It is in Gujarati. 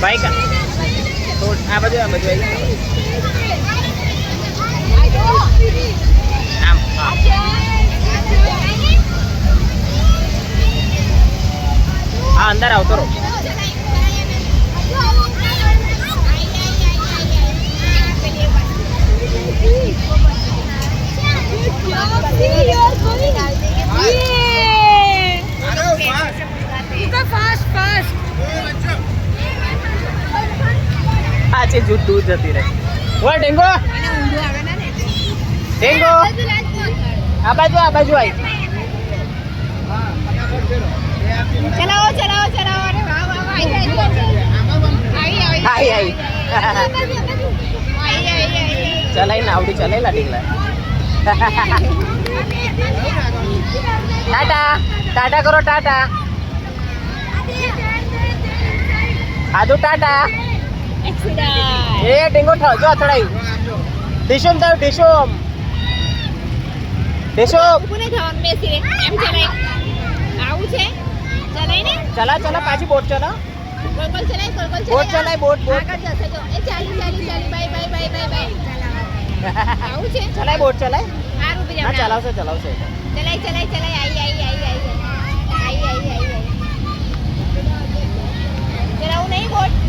ભાઈ કા આ બધું આવી આમ હા અંદર આવતો રહો આજે જૂઠ દૂર જતી રહે ઓય ઢેંગો ઢેંગો આ બાજુ આવી ચલાવો ચલાવો ચલાવો અરે વાહ વાહ આવી ચલાઈને આવડી ચલાયેલા ઢીંગલા ટાટા ટાટા કરો ટાટા આદુ ટાટા એક્સિડન્ટ એ ઢીંગો જો અથડાયું ડીશોમ થયું ડીશોમ કોને જવાનું બેસી રે એમ ચલાય આવું છે ચલાય ને ચલા પાછી બોટ ચલા ગોલ ચલાય બોટ ચલાય બોટ આગળ જશે જો એ ચાલી બાય આવું છે ચલાય બોટ ચલાય આ રૂપી હા જાવ ચલાવશે ચલાય આઈ ચલાવું નહીં બોટ